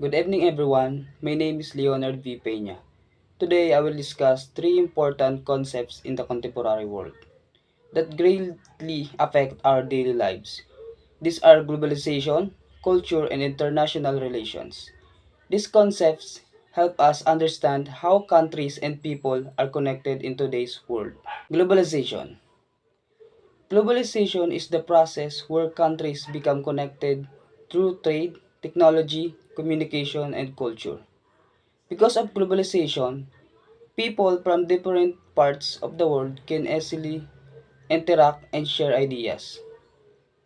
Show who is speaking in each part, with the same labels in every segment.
Speaker 1: Good evening, everyone. My name is Leonard V. Peña. Today, I will discuss three important concepts in the contemporary world that greatly affect our daily lives. These are globalization, culture, and international relations. These concepts help us understand how countries and people are connected in today's world. Globalization. Globalization is the process where countries become connected through trade, technology, communication, and culture. Because of globalization, people from different parts of the world can easily interact and share ideas.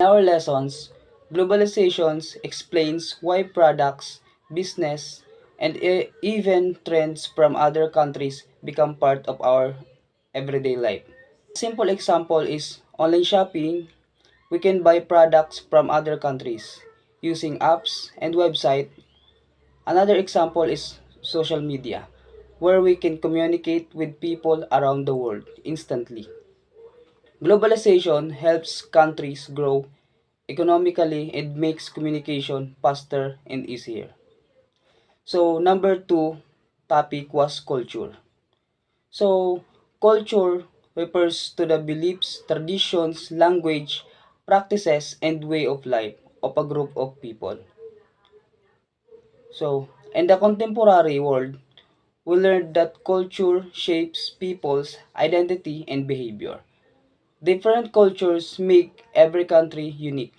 Speaker 1: In our lessons, globalization explains why products, business, and even trends from other countries become part of our everyday life. A simple example is online shopping. We can buy products from other countries using apps and website. Another example is social media, where we can communicate with people around the world instantly. Globalization helps countries grow economically and makes communication faster and easier. So, number two topic was culture. So, culture refers to the beliefs, traditions, language, practices, and way of life of a group of people. So, in the contemporary world, we learned that culture shapes people's identity and behavior. Different cultures make every country unique.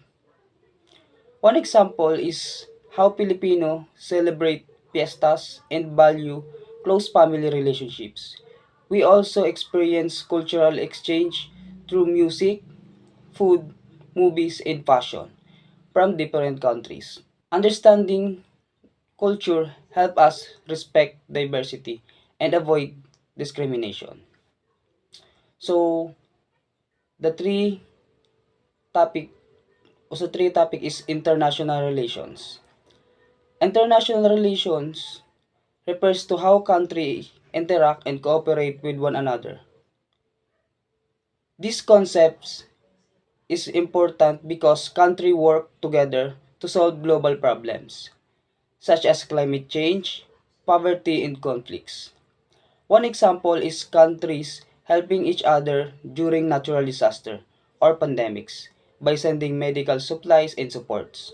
Speaker 1: One example is how Filipino celebrate fiestas and value close family relationships. We also experience cultural exchange through music, food, movies, and fashion from different countries. Understanding culture help us respect diversity and avoid discrimination. So the topic three topic is international relations. International relations refers to how countries interact and cooperate with one another. This concept is important because countries work together to solve global problems such as climate change, poverty, and conflicts. One example is countries helping each other during natural disaster or pandemics by sending medical supplies and supports.